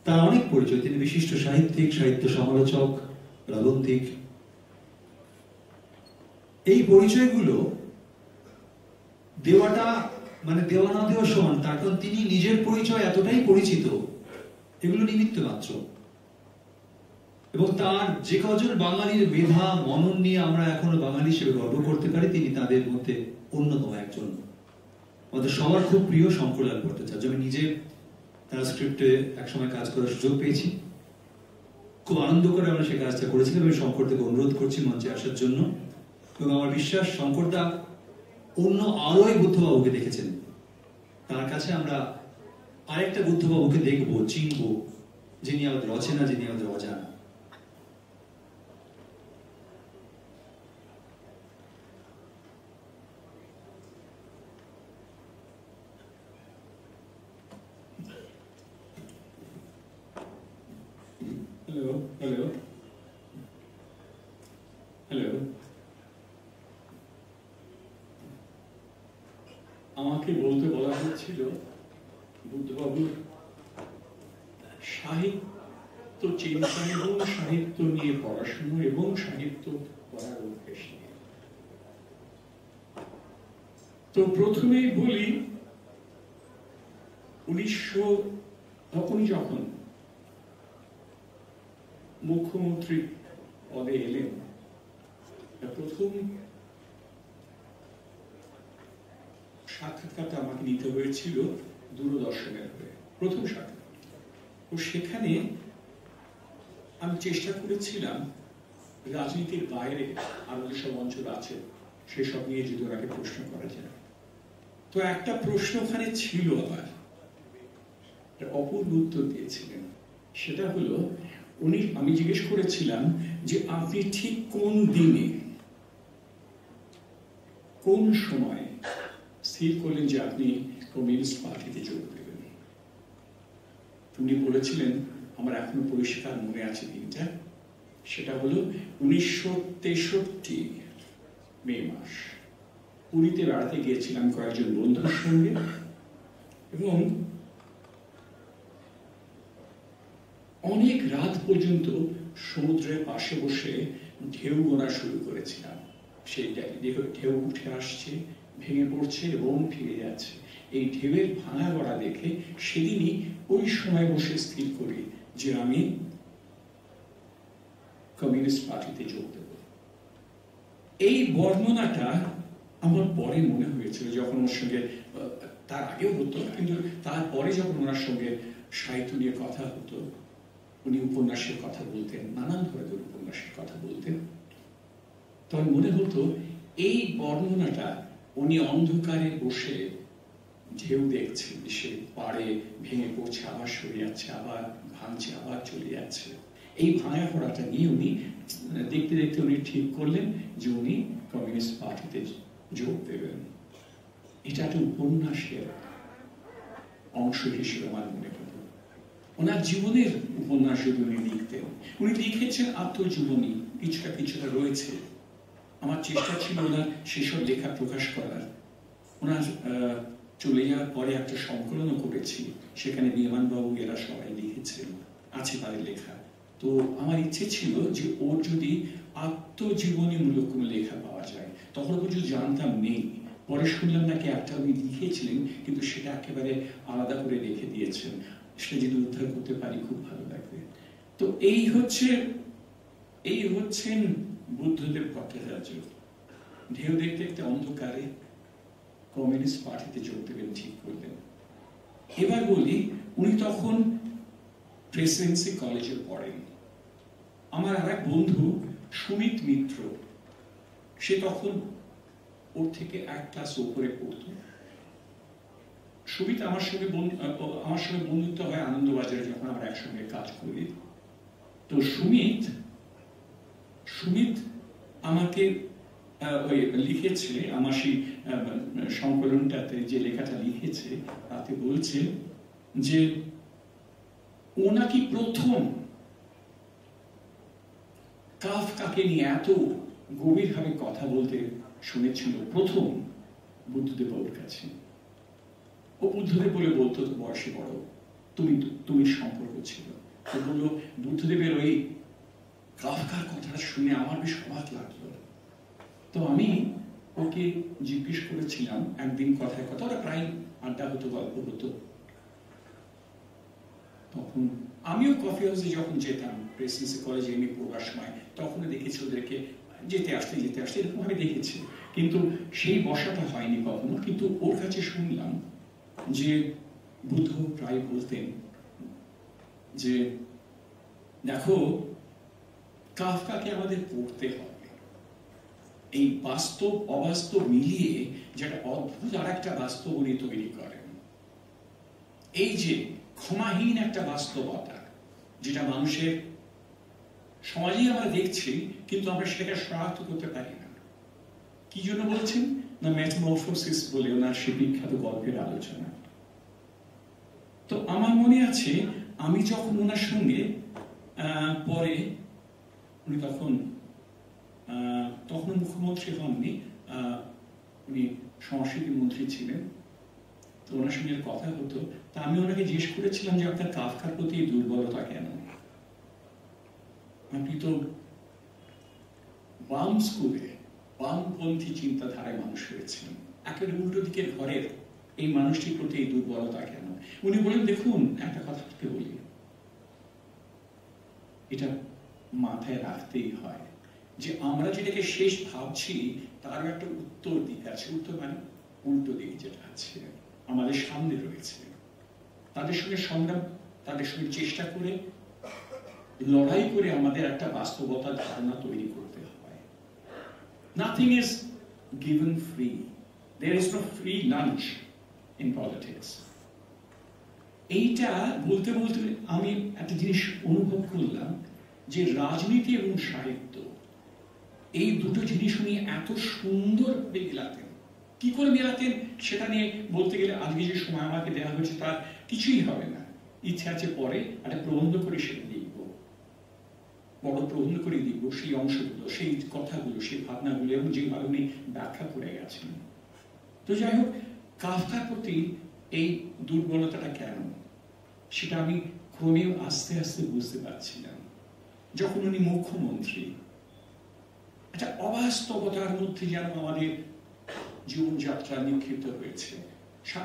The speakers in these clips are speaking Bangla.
তার অনেক পরিচয়। তিনি বিশিষ্ট সাহিত্যিক, সাহিত্য সমালোচক, প্রাবন্ধিক। এই পরিচয়গুলো দেওয়াটা মানে দেওয়া না দেওয়া সমান, তার কারণ তিনি নিজের পরিচয় এতটাই পরিচিত, এগুলো নিমিত্ত মাত্র। এবং তার যে কজন বাঙালির মেধা মনন নিয়ে আমরা এখনো বাঙালি হিসেবে গর্ব করতে পারি, তিনি তাদের মধ্যে অন্যতম একজন। আমাদের সবার খুব প্রিয় শঙ্করলাল ভট্টাচার্য। আমি নিজে তার স্ক্রিপ্টে একসময় কাজ করার সুযোগ পেয়েছি, খুব আনন্দ করে আমরা সেই কাজটা করেছিলাম। আমি শঙ্কর থেকে অনুরোধ করছি মঞ্চে আসার জন্য, এবং আমার বিশ্বাস শঙ্করদা অন্য আরো এক বুদ্ধবাবুকে দেখেছেন, তার কাছে আমরা আরেকটা বুদ্ধবাবুকে দেখবো, চিনবো, যিনি আমাদের অচেনা, যিনি আমাদের অজানা। Hello hello hello. আমাকে বলতে বলা হচ্ছিল বুদ্ধবাবুর সাহিত্য চিন্তা এবং সাহিত্য নিয়ে পড়াশোনা এবং সাহিত্য পড়ার অভ্যেস নিয়ে। তো প্রথমেই বলি, তখনই যখন মুখ্যমন্ত্রী পদে এলেন, প্রথম সাক্ষাৎকারটা আমাকে নিতে হয়েছিল দূরদর্শনের হয়ে, প্রথম সাক্ষাৎকার। তো সেখানে আমি চেষ্টা করেছিলাম রাজনীতির বাইরে আরো যেসব অঞ্চল আছে সেসব নিয়ে যদি ওনাকে প্রশ্ন করা যায়। তো একটা প্রশ্ন ওখানে ছিল, আবার অপূর্ব উত্তর দিয়েছিলেন। সেটা হলো, আমি জিজ্ঞেস করেছিলাম যে আপনি ঠিক কোন দিনে কোন সময় স্থির করলেন যে আপনি কমিউনিস্ট পার্টিতে যোগ দেবেন। উনি বলেছিলেন, আমার এখনো পরিষ্কার মনে আছে দিনটা, সেটা হলো 1963 মে মাস। পুরীতে বেড়াতে গিয়েছিলাম কয়েকজন বন্ধুর সঙ্গে, এবং অনেক রাত পর্যন্ত সমুদ্রের পাশে বসে ঢেউ গোনা শুরু করেছিলাম। সেই ঢেউ উঠে আসছে, ভেঙে পড়ছে এবং ফিরে যাচ্ছে। এই ঢেউয়ের ভাঙা গড়া দেখে সেদিনই ওই সময় বসে স্থির করি যে আমি কমিউনিস্ট পার্টিতে যোগ দেব। এই বর্ণনাটা আমার পরে মনে হয়েছিল, যখন ওর সঙ্গে, তার আগেও হতো কিন্তু তারপরে যখন ওনার সঙ্গে সাহিত্য নিয়ে কথা হতো, উনি উপন্যাসের কথা বলতেন, নানান ধরনের উপন্যাসের কথা বলতেন, তখন মনে হতো এই বর্ণনাটা উনি অন্ধকারে বসে ঢেউ দেখছেন, সে পাড়ে ভেঙে পড়ছে, আবার সরে যাচ্ছে, আবার ভাঙছে, আবার চলে যাচ্ছে। এই ভাঙা পড়াটা নিয়ে উনি দেখতে দেখতে উনি ঠিক করলেন যে উনি কমিউনিস্ট পার্টিতে যোগ দেবেন। এটা একটা উপন্যাসের অংশ হিসেবে আমার মনে হতো। ওনার জীবনের উপন্যাস যদি উনি লিখতেন, উনি লিখেছেন আত্মজীবনী, কিছুটা রয়েছে। আমার চেষ্টা ছিল ওনার সেসব লেখা প্রকাশ করার। ওনার চলে যাওয়ার পরে একটা সংকলনও করেছি, সেখানে বিমানবাবু এরা সবাই লিখেছেন, আছে তাদের লেখা। তো আমার ইচ্ছে ছিল যে ওর যদি আত্মজীবনীমূলক কোনো লেখা পাওয়া যায়। তখন পর্যন্ত জানতাম নেই, পরে শুনলাম নাকি একটা উনি লিখেছিলেন, কিন্তু সেটা একেবারে আলাদা করে রেখে দিয়েছেন। সেটা যদি উদ্ধার করতে পারি খুব ভালো লাগবে। তো এই হচ্ছেন বুদ্ধদেব ভট্টাচার্য। ঢেউ দেখতে দেখতে অন্ধকারে কমিউনিস্ট পার্টিতে যোগ দেবেন ঠিক করলেন। এবার বলি, উনি তখন প্রেসিডেন্সি কলেজে পড়েন। আমার আর এক বন্ধু সুমিত মিত্র, সে তখন ওর থেকে এক ক্লাস উপরে পড়তো। সুমিত আমার সঙ্গে বন্ধুত্ব হয় আনন্দবাজারে, যখন আমরা একসঙ্গে কাজ করি। তো সুমিত আমাকে লিখেছে, আমার সেই সংকলনটাতে যে লেখাটা লিখেছে তাতে বলছে যে ও নাকি প্রথম কাফকাকে নিয়ে এত গভীরভাবে কথা বলতে শুনেছিল প্রথম বুদ্ধদেব বাবুর কাছে। ও বুদ্ধদেব বলে বলতো, তো বয়সে বড়, তুমি সম্পর্ক ছিল। তো বললো বুদ্ধদেবের ওই কাফকার কথাটা শুনে আমার বেশ অবাক লাগলো। তো আমি ওকে জিজ্ঞেস করেছিলাম একদিন কথায় কথা, ওরা প্রায় আড্ডা হতো, গল্প হতো। তখন আমিও কফি হাউসে যখন যেতাম প্রেসিডেন্সি কলেজে এমএ পড়ার সময়, তখন দেখেছি ওদেরকে যেতে আসতে এরকম ভাবে দেখেছি, কিন্তু সেই বসাটা হয়নি কখনো। কিন্তু ওর কাছে শুনলাম যে বুদ্ধ প্রায় বলতেন যে দেখো, কাফকাকে আমাদের পড়তে হবে, এই বাস্তব অবাস্তব মিলিয়ে যেটা অদ্ভুত আর একটা বাস্তব উনি তৈরি করেন। এই যে ক্ষমাহীন একটা বাস্তবতা, যেটা মানুষের সমাজেই আমরা দেখছি, কিন্তু আমরা সেটাকে শনাক্ত করতে পারি না। কি জন্য বলছেন না, মেটামরফোসিস বলে ওনার সে বিখ্যাত গল্পের আলোচনা। তো আমার মনে আছে আমি যখন ওনার সঙ্গে পরে, উনি তখন মুখ্যমন্ত্রী হননি, উনি সংস্কৃতি মন্ত্রী ছিলেন, তো ওনার সঙ্গে কথা হতো। তা আমি ওনাকে জিজ্ঞেস করেছিলাম যে আপনার কাফকার প্রতি দুর্বলতা কেন? আপনি তো বাম স্কুলে বামপন্থী চিন্তাধারায় মানুষ হয়েছেন, একেবারে উল্টো দিকের ঘরের এই মানুষটির প্রতি এই দুর্বলতা কেন? উনি বলেন দেখুন, একটা কথা থেকে বলি, এটা মাথায় রাখতেই হয় যে আমরা যেটাকে শেষ ভাবছি তারও একটা উত্তর দিক আছে। উত্তর মানে উল্টো দিক যেটা আছে আমাদের সামনে রয়েছে, তাদের সঙ্গে সংগ্রাম, তাদের সঙ্গে চেষ্টা করে লড়াই করে আমাদের একটা বাস্তবতার ধারণা তৈরি করতে হয়। Nothing is given free. There is no free lunch in politics. এইটা বলতে বলতে আমি একটা জিনিস অনুভব করলাম যে রাজনীতি এবং সাহিত্য, এই দুটো জিনিস উনি এত সুন্দরভাবে মেলাতেন। কি করে মেলাতেন সেটা নিয়ে বলতে গেলে আজকে যে সময় আমাকে দেওয়া হয়েছে তার কিছুই হবে না। ইচ্ছে আছে পরে একটা প্রবন্ধ করে সেটা লিখব, বড় প্রবন্ধ করে লিখব সেই অংশগুলো, সেই কথাগুলো, সেই ভাবনাগুলো, এবং যেভাবে উনি ব্যাখ্যা করে গেছেন। তো যাই হোক, কাফকার প্রতি এই দুর্বলতাটা কেন, সেটা আমি ক্রমেও আস্তে আস্তে বুঝতে পারছিলাম যখন উনি মুখ্যমন্ত্রী। একটা অবাস্তবতার মধ্যে যেন আমাদের জীবনযাত্রা নিক্ষিপ্ত হয়েছে।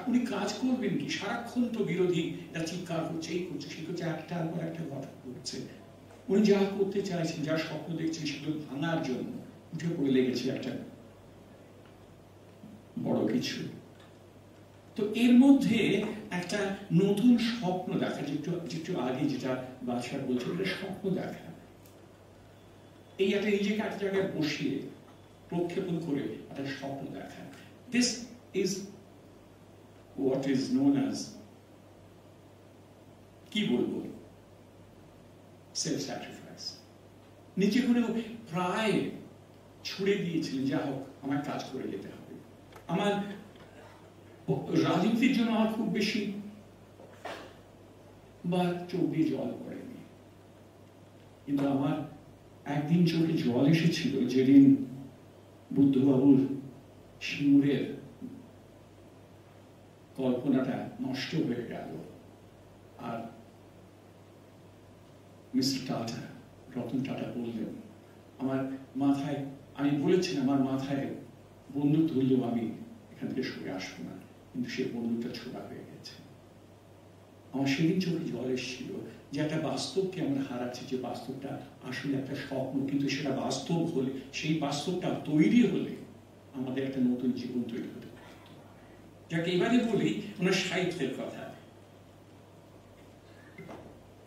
উনি কাজ করবেন কি, সারাক্ষণ তো বিরোধী এটা চিৎকার করছে, এই করছে, সে করছে, একটার পর একটা ঘটনা ঘটছে। উনি যা করতে চাইছেন, যা স্বপ্ন দেখছেন, সেগুলো ভাঙার জন্য উঠে পড়ে লেগেছে একটা বড় কিছু। তো এর মধ্যে একটা নতুন স্বপ্ন দেখা, যেটা আগে যেটা বাদশাহ বলছিল, স্বপ্ন দেখা, এই একটা নিজেকে একটা জায়গায় বসিয়ে প্রক্ষেপণ করে একটা স্বপ্ন দেখা। This is what is known as, কি বলবো, সেলফ স্যাক্রিফাইস। নিজে করে প্রায় ছুড়ে দিয়েছিলেন, যা হোক আমার কাজ করে যেতে হবে। আমার রাজনীতির জন্য আমার খুব বেশি বা চোখ দিয়ে জল পড়েনি, কিন্তু আমার একদিন চোখে জল এসেছিল যেদিন বুদ্ধবাবুর সিঙ্গুরের কল্পনাটা নষ্ট হয়ে গেল। আর মিস্টার টাটা, রতন টাটা বললেন, আমার মাথায়, আমি বলেছিলাম আমার মাথায় বন্দুক ধরলেও আমি এখান থেকে সরে আসবো না, কিন্তু সেই বন্দুকটা ছোড়া হয়ে গেছে। আমার সেদিন চোখে জল এসেছিল যে একটা বাস্তবকে আমরা হারাচ্ছি, যে বাস্তবটা আসলে একটা স্বপ্ন, কিন্তু সেটা বাস্তব হলে, সেই বাস্তবটা তৈরি হলে আমাদের একটা নতুন জীবন তৈরি হতে পারত। যাকে এবারে বলি ওনার সাহিত্যের কথা।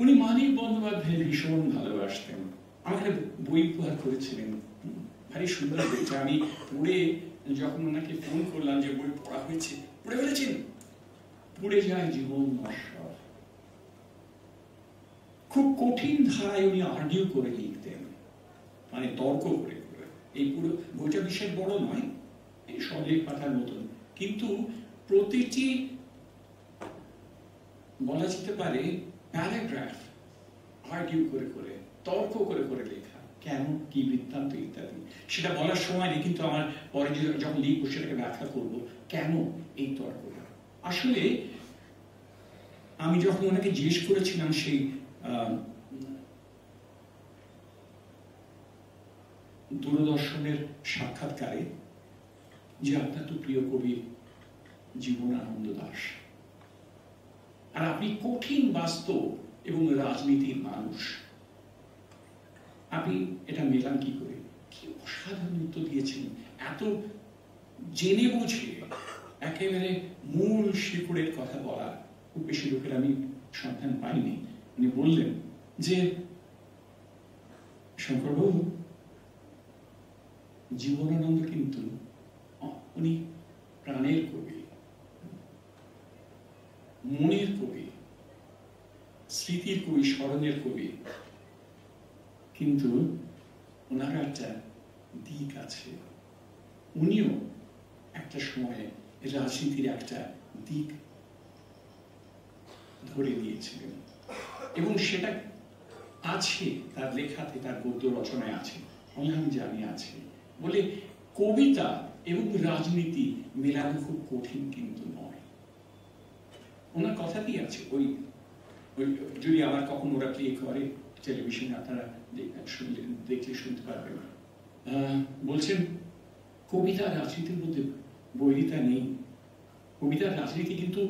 উনি মানিক বন্দ্যোপাধ্যায় ভীষণ ভালোবাসতেন। আমাকে বই উপহার করেছিলেন, ভারী সুন্দর বইটা। আমি পড়ে যখন ওনাকে ফোন করলাম যে বই পড়া হয়েছে, পড়ে ফেলেছেন, পড়ে যায় জীবন নশ্বর। খুব কঠিন ধারায় উনি আর্গিউ করে লিখতেন, মানে তর্ক করে করে। এই পুরো বইটা বিশেষ বড় নয়, এই সজীব পাতার মতন, কিন্তু প্রতিটি বলা যেতে পারে প্যারাগ্রাফ আর্গিউ করে করে, তর্ক করে করে লেখা, কেন, কি বৃত্তান্ত ইত্যাদি। সেটা বলার সময় নেই, কিন্তু আমার পরে যখন লিখবো সেটাকে ব্যাখ্যা করবো কেন এই তর্কটা। আসলে আমি যখন ওনাকে জিজ্ঞেস করেছিলাম সেই দূরদর্শনের সাক্ষাৎকারে যে আপনার তো প্রিয় কবি জীবনানন্দ দাশ, আর আপনি কঠিন বাস্তব এবং রাজনীতির মানুষ, আপনি এটা মেলান কি করে? কি অসাধারণ উত্তর দিয়েছেন, এত জেনে বুঝে একেবারে মূল শিকড়ের কথা বলা খুব বেশি লোকের আমি সন্ধান পাইনি। উনি বললেন যে শঙ্করবাবু, জীবনানন্দ কিন্তু উনি প্রাণের কবি, মনের কবি, স্মৃতির কবি, স্মরণের কবি, কিন্তু ওনার একটা দিক আছে। উনিও একটা সময়ে রাজনীতির একটা দিক ধরে নিয়েছিলেন এবং সেটা আছে তার লেখাতে, তার গদ্য রচনায় আছে, আমি জানি আছে বলে কবিতা এবং রাজনীতি মেলানো খুব কঠিন কিন্তু নয়। ওনার কথাতেই আছে। ওই যদি আবার কখন ওরা প্লে করে টেলিভিশনে, আপনারা দেখলে শুনতে পারবেন, বলছেন কবিতা রাজনীতির মধ্যে বৈরিতা নেই, কবিতার রাজনীতি কিন্তু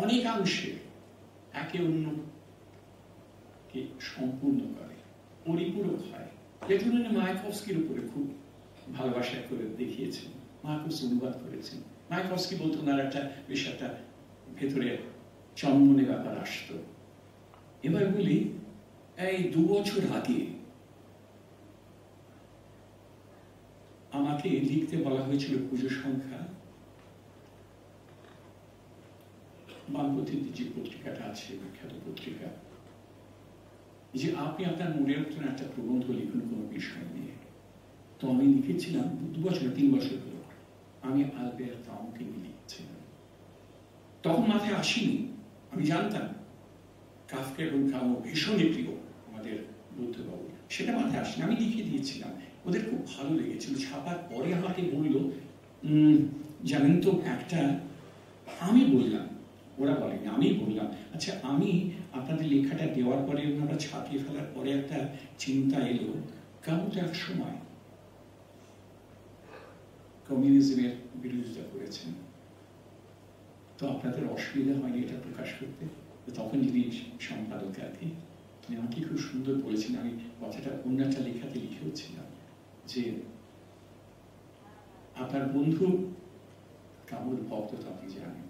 অনেকাংশে একে অন্যকে সম্পূর্ণ করে, পরিপূরক হয়। যেহেতু উনি মায়াকভস্কির উপরে খুব ভালোবাসা করে দেখিয়েছেন, মায়াকভস্কি অনুবাদ করেছেন। মায়াকভস্কি বলতো ওনার একটা বেশ একটা ভেতরে চন্মনে ব্যাপার আসতো। এবার বলি, এই 2 বছর আগে আমাকে লিখতে বলা হয়েছিল পুজো সংখ্যা, বামপন্থী যে পত্রিকাটা আছে, বিখ্যাত পত্রিকা, যে আপনি আপনার মনের মতন একটা প্রবন্ধ লিখুন কোনো বিষয় নিয়ে। তো আমি লিখেছিলাম 2 বছর 3 বছর হলো, আমি আলবেয়ার কামুকে নিয়ে লিখেছিলাম। তখন মাথায় আসেনি, আমি জানতাম কাফকা এবং কামু ভীষণই প্রিয় আমাদের বুদ্ধবাবু, সেটা মাথায় আসেনি, আমি লিখে দিয়েছিলাম। ওদের খুব ভালো লেগেছিল। ছাপার পরে আমাকে বললো, জানেন তো একটা, আমি বললাম, ওরা বলেনি, আমি বললাম, আচ্ছা আমি আপনাদের লেখাটা দেওয়ার পরে, ওনারা ছাপিয়ে ফেলার পরে একটা চিন্তা এলো, কামু তো এক সময় কমিউনিজমের বিরোধিতা করেছেন, তো আপনাদের অসুবিধা হয়নি এটা প্রকাশ করতে? তখন যিনি সম্পাদক আর কি, তিনি আমাকে খুব সুন্দর বলেছেন, আমি কথাটা অন্য একটা লেখাতে লিখেওছিলাম, যে আপনার বন্ধু কামুর ভক্ত তো আপনি জানেন,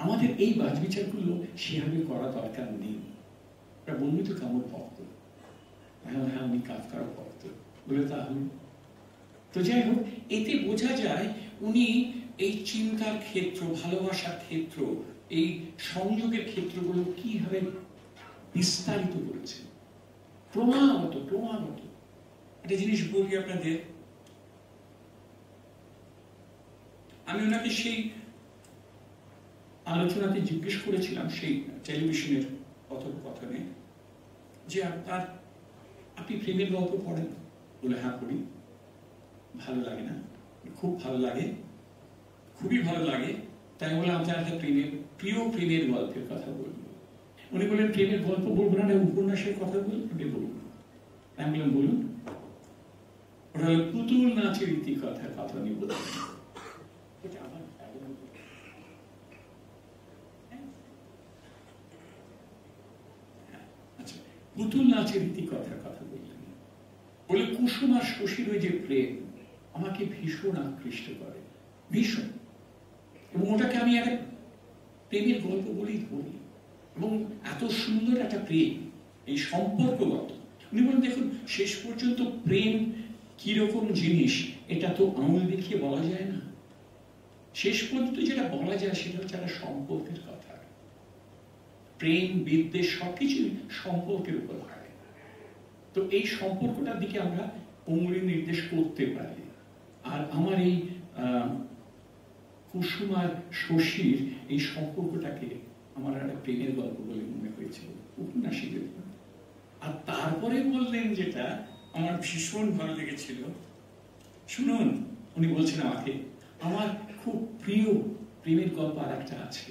আমাদের এই বাছবিচারগুলো সেভাবে করা দরকার নেই। বন্ধু তো কামুর ভক্ত, হ্যাঁ উনি কাফকারও ভক্ত বলে, তাহলে তো যাই হোক, এতে বোঝা যায় উনি এই চিন্তার ক্ষেত্র, ভালোবাসার ক্ষেত্র, এই সংযোগের ক্ষেত্রগুলো কিভাবে বিস্তারিত করেছে। ক্রমাগত একটা জিনিস বলি আপনাদের, আমি ওনাকে সেই আলোচনাতে জিজ্ঞেস করেছিলাম, সেই টেলিভিশনের কথোপকথনে, যে আপনি প্রেমের গল্প পড়েন? বলে হ্যাঁ পড়ি। ভালো লাগে না? খুব ভালো লাগে, খুবই ভালো লাগে। তাই বলে আপনার একটা প্রিয় প্রেমের গল্পের কথা বলবো। উনি বললেন, প্রেমের গল্প বলবো না, উপন্যাসের কথা বলবো? আমি বললাম বলুন। ওটা হলো পুতুল নাচের ইতিকথার কথা উনি বললেন। আচ্ছা, পুতুল নাচের ইতিকথার কথা বললেন, বলে কুসুম আর শশীর ওই যে প্রেম আমাকে ভীষণ আকৃষ্ট করে, ভীষণ। এবং ওটাকে আমি একটা প্রেমের গল্প বলেই ধরি, এবং এত সুন্দর একটা প্রেম, এই সম্পর্কগত। উনি বলেন, দেখুন শেষ পর্যন্ত প্রেম কিরকম জিনিস এটা তো আঙুল দেখিয়ে বলা যায় না। শেষ পর্যন্ত যেটা বলা যায় সেটা হচ্ছে একটা সম্পর্কের কথা। প্রেম, বিদ্বেষ সবকিছু সম্পর্কের উপর হয়। তো এই সম্পর্কটার দিকে আমরা অঙ্গুলি নির্দেশ করতে পারি। আর আমার এই কুসুম আর শশীর এই সম্পর্কটাকে আমার একটা প্রেমের গল্প বলে মনে হয়েছিল উপন্যাসীদের। আর তারপরে বললেন যেটা আমার ভীষণ ভালো লেগেছিল, শুনুন, উনি বলছেন আমাকে, আমার খুব প্রিয় প্রেমের গল্প আর একটা আছে,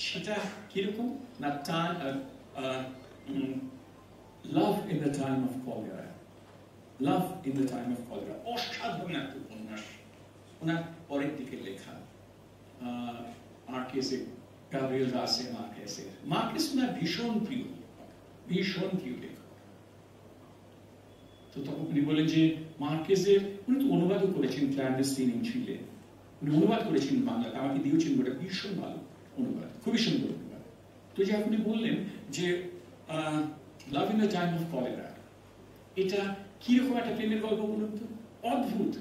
সেটা কিরকম না, love in the time of cholera. Love in the time of cholera অসাধারণ একটা উপন্যাস, ওনার পরের দিকে লেখা। মার্কেসের, গাব্রিয়েল গার্সিয়া মার্কেসের। মার্কেস ওনার ভীষণ প্রিয় লেখক, ভীষণ প্রিয় লেখক। তো তখন উনি বলেন যে মার্কেসের, উনি তো অনুবাদও করেছেন ক্ল্যান্ডেস্টিন ইন চিলে, উনি অনুবাদ করেছেন বাংলাতে, আমাকে দিয়েছেন, ওটা ভীষণ ভালো অনুবাদ, খুবই সুন্দর অনুবাদ। তো যে আপনি বললেন যে love in the time of cholera, এটা কিরকম একটা প্রেমের গল্প বলুন তো? অদ্ভুত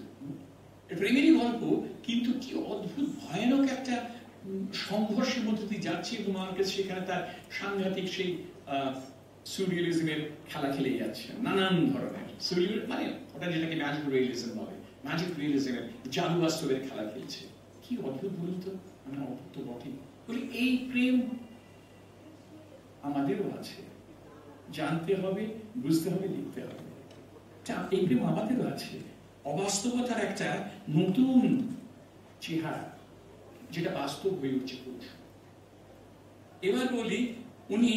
প্রেমেরই গল্প, কিন্তু কি অদ্ভুত ভয়ানক একটা সংঘর্ষের মধ্যে দিয়ে যাচ্ছে, এবং মার্কেস সেখানে তার সাংঘাতিক সেই সুরিয়ালিজমের খেলা খেলে যাচ্ছে, নানান ধরনের মানে ওটা যেটাকে ম্যাজিক রিয়েলিজম বলে, ম্যাজিক রিয়েলিজমের জাদু বাস্তবের খেলা খেলছে। কি অদ্ভুত বলুন তো? মানে অদ্ভুত তো বটেই। বলি এই প্রেম আমাদেরও আছে, জানতে হবে, বুঝতে হবে, লিখতে হবে। এই প্রেম আমাদেরও আছে, অবাস্তবতার একটা নতুন চেহারা, যেটা বাস্তব হয়ে উঠছে। এবার বলি, উনি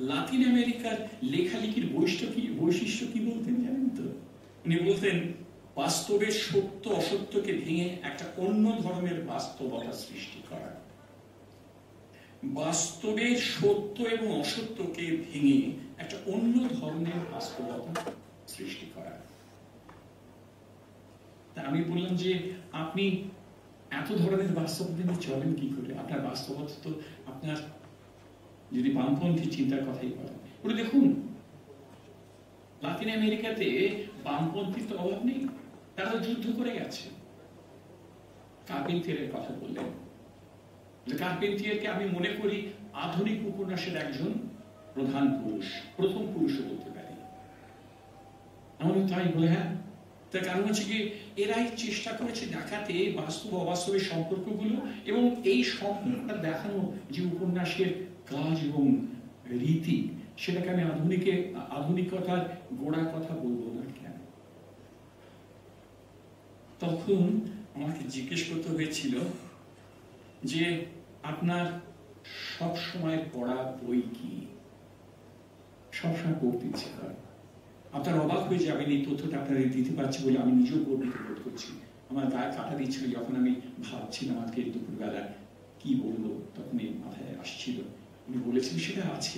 লাতিন আমেরিকার লেখালেখির বৈশিষ্ট্য কি বলতেন জানেন তো? উনি বলতেন বাস্তবের সত্য অসত্যকে ভেঙে একটা অন্য ধরনের বাস্তবতা সৃষ্টি করা। বাস্তবের সত্য এবং অসত্যকে ভেঙে একটা অন্য ধরনের বাস্তবতা সৃষ্টি করা। তা আমি বললাম যে আপনি এত ধরনের বাস্তব নিয়ে চলেন কি করে? আপনার বাস্তবতা তো আপনার, যদি বামপন্থী চিন্তার কথাই বলেন, বলে দেখুন লাতিন আমেরিকাতে বামপন্থীর তো অভাব নেই, তারা যুদ্ধ করে গেছে। কার্পেন্টিয়ারের কথা বললেন, কার্পেন্টিয়ারকে আমি মনে করি আধুনিক উপন্যাসের একজন প্রধান পুরুষ, প্রথম পুরুষও বলতে পারি। আমার তাই বলে, হ্যাঁ, তার কারণ হচ্ছে কি, এরাই চেষ্টা করেছে দেখাতে বাস্তব অবাস্তবের সম্পর্কগুলো, এবং এই সম্পর্কটা দেখানো যে উপন্যাসের কাজ এবং রীতি, সেটাকে আমি আধুনিকতার গোড়া কথা বলবো না কেন? তখন আমাকে জিজ্ঞেস করতে হয়েছিল যে আপনার সব সময় পড়া বই কি? সবসময় পড়তে ইচ্ছে হয়। আপনার অবাক হয়ে যাবেন এই তথ্যটা আপনাদের দিতে পারছি বলে আমি নিজেও গর্বিত বোধ করছি। আমার গায়ে কাটা দিচ্ছিল যখন আমি ভাবছিলাম আজকে দুপুরবেলা কি বলবো, তখন এই মাথায় আসছিল। উনি বলেছেন সেটা আছে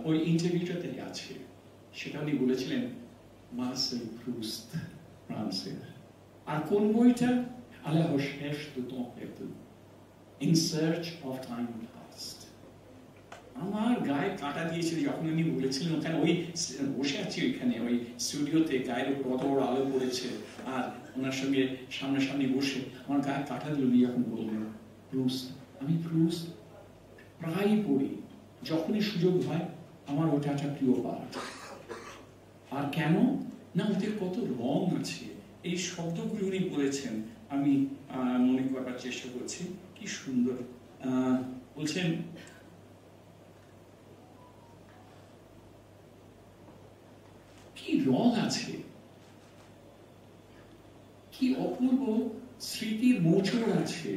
ওই ইন্টারভিউটাতে আছে, সেটা উনি বলেছিলেন মার্সেল প্রুস্ট, ফ্রান্সের। আর কোন বইটা? À la recherche de temps perdu, in search of time past। আমার গায়ে কাটা দিয়েছিল যখন উনি বলেছিলেন, ওখানে ওই বসে আছি ওইখানে ওই স্টুডিওতে, গায়ের উপর অত বড় আলো পড়েছে, আর ওনার সঙ্গে সামনাসামনি বসে আমার গায়ে কাটা দিল। উনি যখন বললেন প্রুস্ট, আমি প্রুস্ট প্রায় পড়ি, যখনই সুযোগ হয়। আমার ওটা একটা প্রিয় পাঠ। আর কেন না, ওদের কত রং আছে। এই শব্দগুলো উনি বলেছেন, আমি মনে করবার চেষ্টা করছি, কি সুন্দর বলছেন। কি রং আছে, কি অপূর্ব স্মৃতির মোচড় আছে,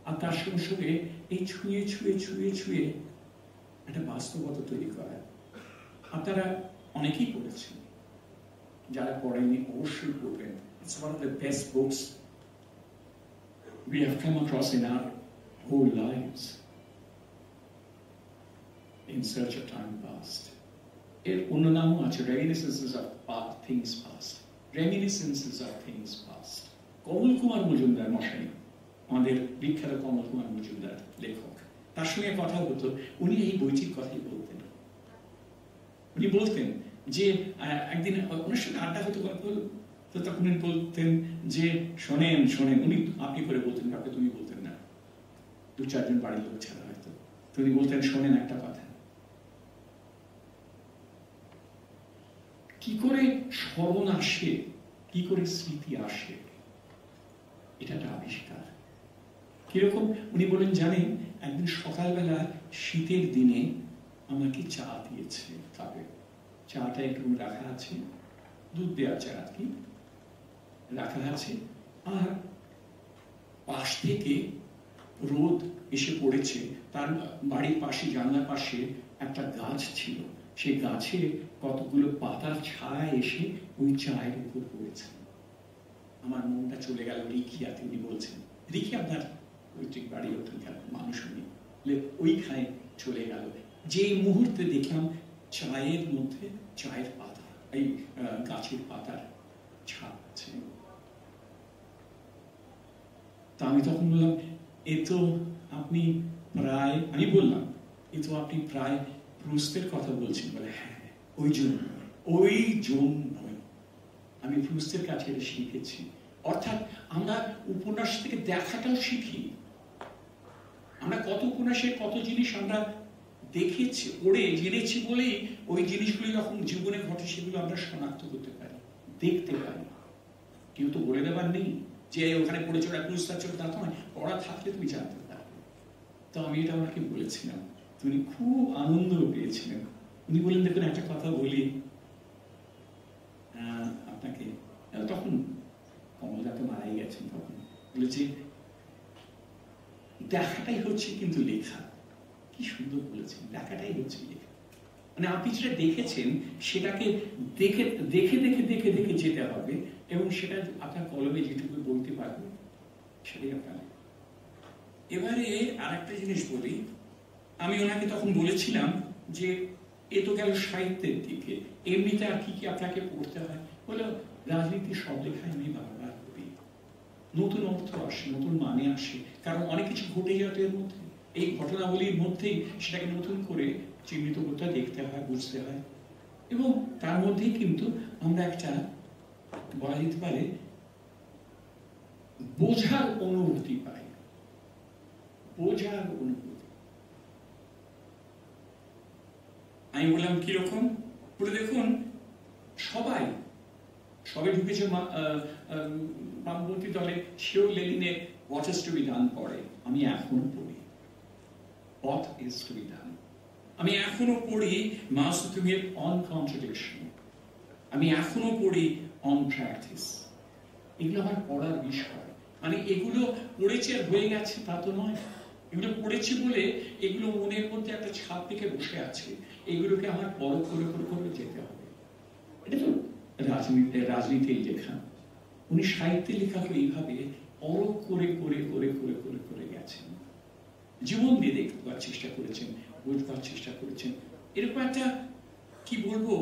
আর তার সঙ্গে সঙ্গে এই ছুঁয়ে ছুঁয়ে ছুঁয়ে ছুঁয়ে একটা বাস্তবতা তৈরি করা। আপনারা অনেকেই পড়েছেন, যারা পড়েননি অবশ্যই পড়বেন। It's one of the best books we have come across in our whole lives. In Search of Time Past. এর অন্য নামও আছে, Reminiscences of Things Past. Reminiscences of Things Past. কমল কুমার মজুমদার মশাই, আমাদের বিখ্যাত কমল কুমার মজুমদার লেখক, তার সঙ্গে কথা হতো। উনি এই বইটির কথাই বলতেন। উনি বলতেন যে একদিন ওনার সঙ্গে আড্ডা হতো, গল্প হলো, তো তখন উনি বলতেন যে শোনেন শোনেন, উনি আপনি করে বলতেন, কাউকে তুমি বলতেন না, দু চারজন বাড়ির লোক ছাড়া হয়তো। তো উনি বলতেন, শোনেন একটা কথা, কি করে স্মরণ আসে, কি করে স্মৃতি আসে, এটা একটা আবিষ্কার। কিরকম উনি বলেন জানেন, একদিন সকালবেলা শীতের দিনে আমাকে চা দিয়েছে কাপে, চাটা একটু রাখা আছে, দুধ দেওয়া চা আর কি রাখা আছে, আর পাশ থেকে রোদ এসে পড়েছে, তার বাড়ির পাশে জানলার পাশে একটা গাছ ছিল, সেই গাছে কতগুলো পাতার ছায়া এসে ওই চায়ের উপর পড়েছে। আমার মনটা চলে গেল রিখিয়াতে। উনি বলছেন, রিখি আপনার পৈতৃক বাড়ি ওখানকার মানুষ, উনি ওইখানে চলে গেল। যে মুহূর্তে দেখলাম চায়ের মধ্যে চায়ের পাতা, এই গাছের পাতার ছাপ আছে, তা আমি তখন বললাম, এ তো আপনি প্রায়, আমি বললাম, এ তো আপনি প্রায় প্রুস্টের কথা বলছেন। বলে হ্যাঁ, ওই জন্যই আমি প্রুস্টের কাছে শিখেছি। অর্থাৎ আমরা উপন্যাস থেকে দেখাটাও শিখি। আমরা কত উপন্যাসের কত জিনিস আমরা দেখেছি, পড়ে জেনেছি বলেই ওই জিনিসগুলি যখন জীবনে ঘটে সেগুলো আমরা শনাক্ত করতে পারি, দেখতে পারি। কেউ তো বলে দেবার নেই যে ওখানে পড়েছে ওরা পুরস্কার ছিল, তা নয়, পড়া থাকলে তুমি জানতে পারবে। তো আমি এটা ওনাকে বলেছিলাম, তিনি খুব আনন্দ পেয়েছিলেন। উনি বললেন, দেখুন একটা কথা বলি আপনাকে, তখন কমলদা তো মারাই গেছেন, তখন বলেছে দেখাটাই হচ্ছে কিন্তু লেখা। কি সুন্দর বলেছেন, দেখাটাই হচ্ছে লেখা। মানে আপনি যেটা দেখেছেন সেটাকে দেখে দেখে দেখে দেখে দেখে যেতে হবে, এবং সেটা আপনার কলমে যেটুকু বলতে পারবে সেটাই আপনার। এবারে আর একটা জিনিস বলি, আমি ওনাকে তখন বলেছিলাম যে এ তো গেল সাহিত্যের দিকে, এমনিতে আর কি কি আপনাকে পড়তে হয়? বলে রাজনীতির সব লেখায় আমি বারবার পড়ি, নতুন অর্থ আসে, নতুন মানে আসে, কারণ অনেক কিছু ঘটে যাতে এর মধ্যে, এই ঘটনাবলীর মধ্যেই সেটাকে নতুন করে চিহ্নিত করতে, দেখতে হয়, বুঝতে হয়, এবং তার মধ্যেই কিন্তু আমরা একটা বলা যেতে পারে বোঝার অনুভূতি পাই, বোঝার অনুভূতি। আমি বললাম কিরকম? বলে দেখুন, সবাই ঢুকেছে বামপন্থী দলে, সেও লেনিনের what is to be done পড়ে, আমি এখনো পড়ি what is to be done. আমি এখনো পড়ি মাও সেতুংয়ের অন কন্ট্রাডিকশন, আমি এখনো পড়ি অন প্র্যাকটিস। এগুলো আমার পড়ার বিষয়। মানে এগুলো পড়েছে আর হয়ে গেছে তা তো নয়, এগুলো পড়েছি বলে এগুলো মনের মধ্যে একটা ছাপ রেখে বসে আছে, এগুলোকে আমার পরখ করে করে করে যেতে হবে। এটা তো রাজনীতির লেখা। উনি সাহিত্যের লেখাকে এইভাবে পরখ করে করে করে করে করে করে গেছেন, জীবন দিয়ে দেখবার চেষ্টা করেছেন, বুঝবার চেষ্টা করেছেন। এরকম একটা কি বলবো,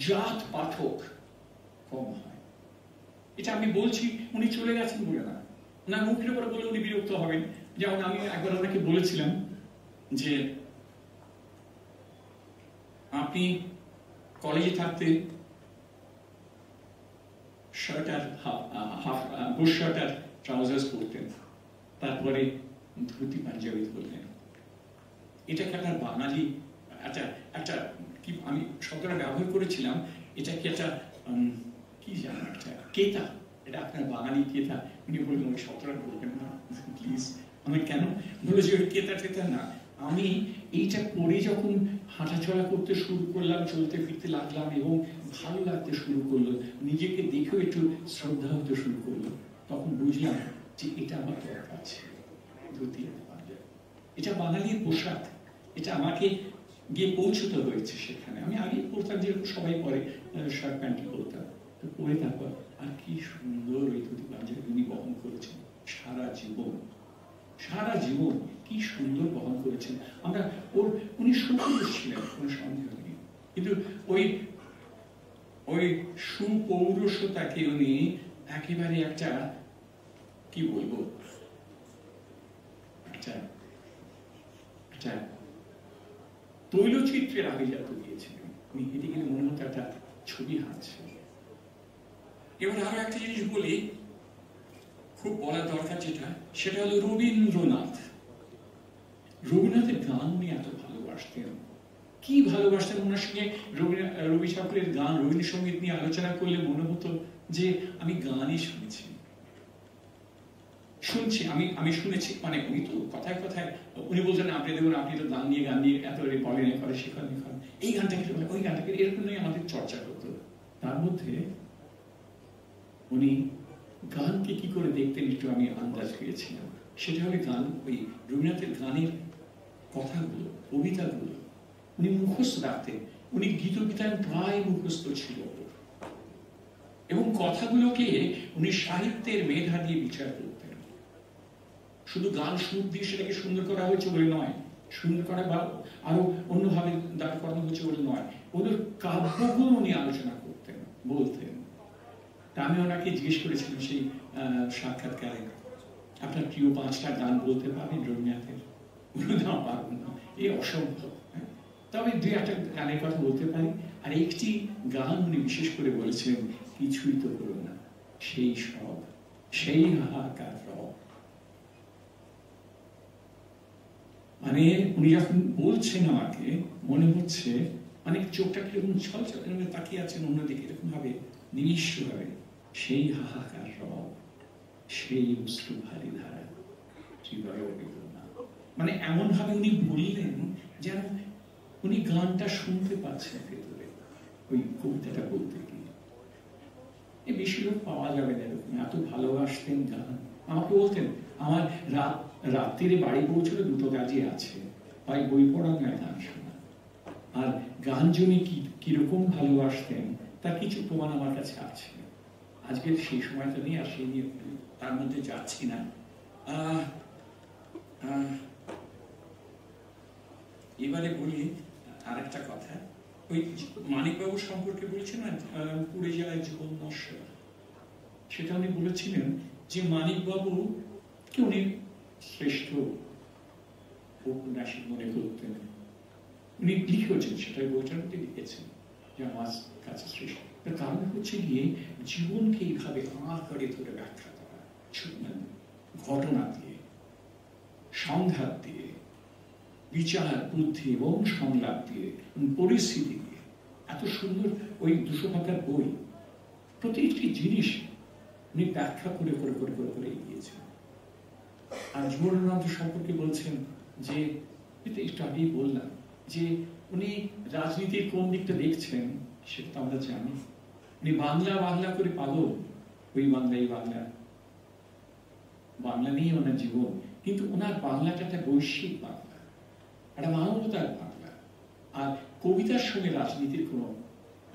জাত পাঠক কম হয়। এটা আমি বলছি, উনি চলে গেছেন বলে না, না মুখের উপরে বলে উনি বিরক্ত হবেন। যেমন আমি একবার ওনাকে বলেছিলাম যে আপনি কলেজে থাকতে শার্ট আর বুশ শার্ট আর ট্রাউজার্স পরতেন, তারপরে ধুতি পাঞ্জাবি পরতেন। এটাকে আপনার বাঙালি একটা কি আমি শব্দটা ব্যবহার করেছিলাম, এটা কি একটা কি জানো একটা কেতা, এটা আপনার বাঙালি কেতা। উনি বললেন ওই শব্দটা বলবেন না প্লিজ। আমি কেন বলে যে ওই কেতা টেতা না, আমি এইটা পরে যখন হাঁটাচলা করতে শুরু করলাম, চলতে ফিরতে লাগলাম, এবং ভালো লাগতে শুরু করলো, নিজেকে দেখেও একটু শ্রদ্ধা হতে শুরু করলো, তখন বুঝলাম যে এটা আমার দরকার আছে, ধুতি পাঞ্জাবি। এটা বাঙালির পোশাক, এটা আমাকে গিয়ে পৌঁছতে হয়েছে সেখানে। আমি আগে পড়তাম যেরকম সবাই পরে শার্ট প্যান্টই পরতাম, তো পরে তারপর আর কি সুন্দর ওই ধুতি পাঞ্জাবি উনি বহন করেছেন সারা জীবন, সারা জীবন কি সুন্দর বহন করেছেন। আমরা উনি সুপুরুষ ছিলেন, কোনো সন্দেহ নেই, কিন্তু ওই সুপৌরুষতাকে উনি একেবারে একটা কি বলবো, একটা তৈলচিত্রের আভিজাত দিয়েছিলেন। উনি হেঁটে গেলে মনে হতো একটা ছবি হাঁটছে। এবার আরো একটা জিনিস বলি, খুব বলার দরকার যেটা, সেটা হলো রবীন্দ্রনাথের গান উনি এত ভালোবাসতেন। কি ভালোবাসতেন! ওনার সঙ্গে রবি ঠাকুরের গান, রবীন্দ্রসঙ্গীত নিয়ে আলোচনা করলে মনে হতো যে আমি গানই শুনছি, আমি শুনেছি। মানে উনি তো কথায় কথায় উনি বলছেন, আপনি দেখুন, আপনি তো গান নিয়ে এত বলেন, করে শেখান, এই গানটাকে ওই গানটাকে, এরকম নিয়ে আমাদের চর্চা করতো। তার মধ্যে উনি গানকে কি করে দেখতেন একটু আমি আন্দাজ পেয়েছিলাম। সেটা হলে গান, ওই রবীন্দ্রনাথের গানের কথাগুলো, কবিতাগুলো উনি মুখস্থ রাখতেন। উনি গীতায়ন প্রায় মুখস্থ ছিল এবং কথাগুলোকে উনি সাহিত্যের মেধা দিয়ে বিচার করতেন। শুধু গান সুর দিয়ে সেটাকে সুন্দর করা হয়েছে বলে নয়, সুন্দর করা বা আরো অন্যভাবে দাঁড় করানো হয়েছে বলে নয়, ওদের কাব্যগুলো উনি আলোচনা করতেন, বলতেন। তা আমি ওনাকে জিজ্ঞেস করেছিলাম সেই সাক্ষাৎকারে, আপনার প্রিয় 5টা গান বলতে পারেন রবীন্দ্রনাথের? না, পারবেন না, এই অসম্ভব। তবে 2-1টা গানের কথা বলতে পারি। আর একটি গান উনি বিশেষ করে বলেছিলেন, কিছুই তো হলো না, সেই সব, সেই হাহাকার রব। মানে উনি যখন বলছেন আমাকে মনে হচ্ছে মানে চোখটা কিরকম ছলছল তাকিয়ে আছেন অন্যদিকে, এরকম ভাবে নিবিষ্ট ভাবে, সেই হাহাকার রব, সেই অশ্রু ভারী ধারা, মানে এমন ভাবে উনি বললেন যেন উনি গানটা শুনতে পাচ্ছেন ভেতরে ওই কবিতাটা বলতে গিয়ে। এই বেশি লোক পাওয়া যাবে না এরকম, এত ভালোবাসতেন গান। আমাকে বলতেন আমার রাত্রিরে বাড়ি পৌঁছলে 2টো কাজই আছে, হয় বই পড়া নয় গান শোনা। আর গান যিনি কিরকম ভালোবাসতেন তার কিছু প্রমাণ আমার কাছে আছে। আজকে সেই সময়টা নিয়ে আর সেই নিয়ে তার মধ্যে যাচ্ছি না। এবারে বলি আরেকটা কথা, ওই মানিকবাবু সম্পর্কে বলছেন না, পুড়ে যায় জীবন নশ্বর, সেটা উনি বলেছিলেন যে মানিকবাবু কে উনি শ্রেষ্ঠ ঔপন্যাসিক মনে করতেন। উনি লিখেছেন, সেটা বইটার মধ্যে লিখেছেন যে আমার কাছে শ্রেষ্ঠ। তার কারণ হচ্ছে গিয়ে জীবনকে এইভাবে আঁকড়ে ধরে ব্যাখ্যা করা, ঘটনা দিয়ে, সংঘাত দিয়ে, বিচার বুদ্ধি এবং সংলাপ দিয়ে, পরিস্থিতি দিয়ে, এত সুন্দর ওই 200 পাতার বই, প্রতিটি জিনিস উনি ব্যাখ্যা করে করে করে করে করে এগিয়েছেন। আর জীবনানন্দ সম্পর্কে বলছেন যে, একটু আগেই বললাম যে উনি রাজনীতির কোন দিকটা দেখছেন সেটা আমরা জানি। উনি বাংলা বাংলা করে পাগল, ওই বাংলা এই বাংলা, বাংলা নিয়ে ওনার জীবন। কিন্তু ওনার বাংলাটা একটা বৈশ্বিক বাংলা, একটা মানবতার বাংলা। আর কবিতার সঙ্গে রাজনীতির কোনো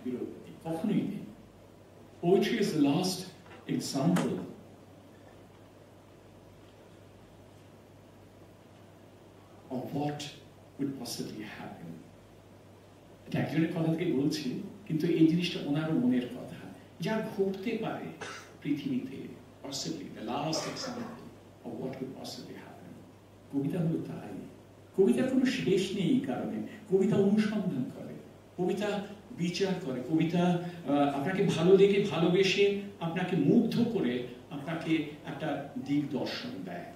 বিরোধী কখনোই নেই। Poetry is the last example of what would possibly happen. এটা একজনের কথা থেকে বলছি, কিন্তু এই জিনিসটা ওনারও মনের কথা, যা ঘটতে পারে পৃথিবীতে, possibly the last example of what would possibly happen. কবিতা হলো তাই। কবিতার কোনো শেষ নেই এই কারণে। কবিতা অনুসন্ধান করে, কবিতা বিচার করে, কবিতা আপনাকে ভালো দেখে ভালোবেসে আপনাকে মুগ্ধ করে আপনাকে একটা দিক দর্শন দেয়,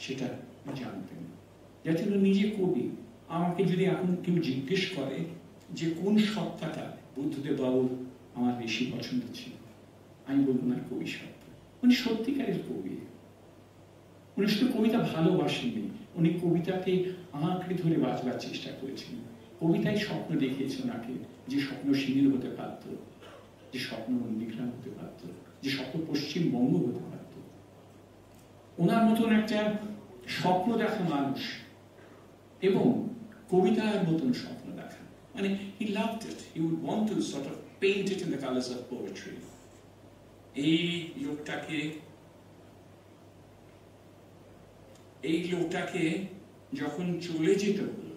সেটা জানতেন। যার জন্য নিজে কবি। আমাকে যদি এখন কেউ জিজ্ঞেস করে যে কোন সত্তাটা বুদ্ধদেব বাবুর আমার বেশি পছন্দ ছিল, আমি বলবো না কবি সত্তা। উনি সত্যিকারের কবি। উনি শুধু কবিতা ভালোবাসেননি, উনি কবিতাকে আঁকড়ে ধরে বাঁচবার চেষ্টা করেছিলেন। কবিতায় স্বপ্ন দেখিয়েছে ওনাকে, যে স্বপ্ন শিবির হতে পারত, যে স্বপ্ন নন্দীগ্রাম হতে পারত, যে স্বপ্ন পশ্চিমবঙ্গ হতে পারত। ওনার মতন একটা স্বপ্ন দেখা মানুষ এবং কবিতার মতন স্বপ্ন দেখা, মানে he loved it, he would want to sort of paint it in the colors of poetry. এই লোকটাকে যখন চলে যেতে হলো,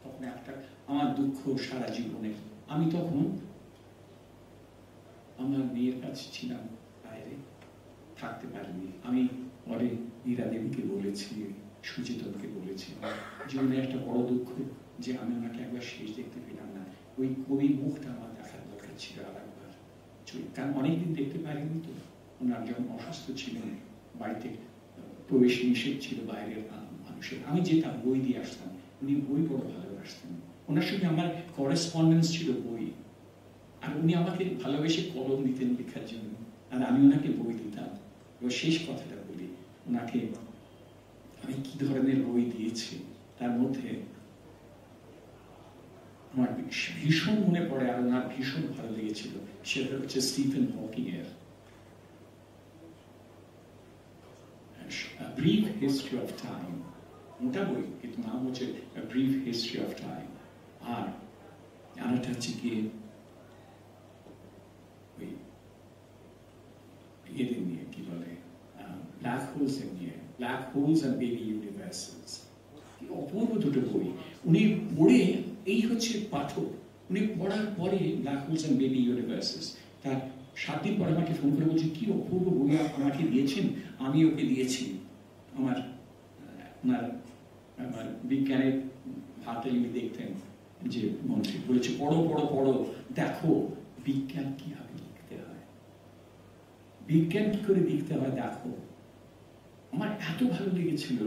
তখন একটা আমার দুঃখ সারা জীবনের। আমি তখন আমার মেয়ের কাছে ছিলাম, বাইরে থাকতে পারিনি। আমি পরে নীরা দেবীকে বলেছি, সুচেতনকে বলেছি, জীবনের একটা বড় দুঃখ যে আমি ওনাকে একবার শেষ দেখতে পেলাম না। ওই কবি মুখটা আমার দেখার দরকার ছিল আর একবার, কারণ অনেকদিন দেখতে পারিনি তো। ওনার যখন অসুস্থ ছিলেন, বাড়িতে প্রবেশ নিষেধ ছিল বাইরের মানুষের, আমি যেতাম, বই দিয়ে আসতাম। উনি বই বড় ভালোবাসতেন, ওনার সঙ্গে আমার করেসপন্ডেন্স ছিল বই। আর উনি আমাকে ভালোবেসে কলম দিতেন লেখার জন্য, আর আমি ওনাকে বই দিতাম। এবার শেষ কথাটা বলি, ওনাকে আমি কি ধরনের বই দিয়েছি তার মধ্যে আমার ভীষণ মনে পড়ে, আর ওনার ভীষণ ভালো লেগেছিল, সেটা হচ্ছে স্টিফেন হকিং এর ব্রিফ হিস্ট্রি অফ টাইম, মোটা বই কিন্তু নাম হচ্ছে ব্রিফ হিস্ট্রি অফ টাইম। আর আরেকটা হচ্ছে কি ওই এদের নিয়ে কি বলে ব্ল্যাক হোলস এর নিয়ে, black holes and baby universes. অপূর্ব দুটো বই উনি পড়ে, এই হচ্ছে পাঠক, উনি পড়ার পরে black holes and baby universes তার 7 দিন পরে আমাকে ফোন করে বলছে কি অপূর্ব বই আমাকে দিয়েছেন, আমি ওকে দিয়েছি। আমার বিজ্ঞানের হাতে উনি দেখতেন যে মন্ত্রী বলেছে পড়ো পড়ো পড়ো, দেখো বিজ্ঞান কিভাবে লিখতে হয়, বিজ্ঞান কি করে লিখতে হয় দেখো। আমার এত ভালো লেগেছিল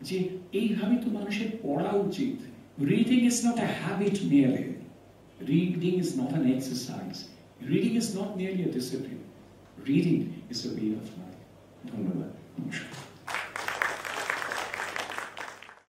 যে এইভাবে তো মানুষের পড়া উচিত। Reading is not a habit merely, reading is not an exercise, reading is not merely a discipline, reading is a way of life. ধন্যবাদ, নমস্কার।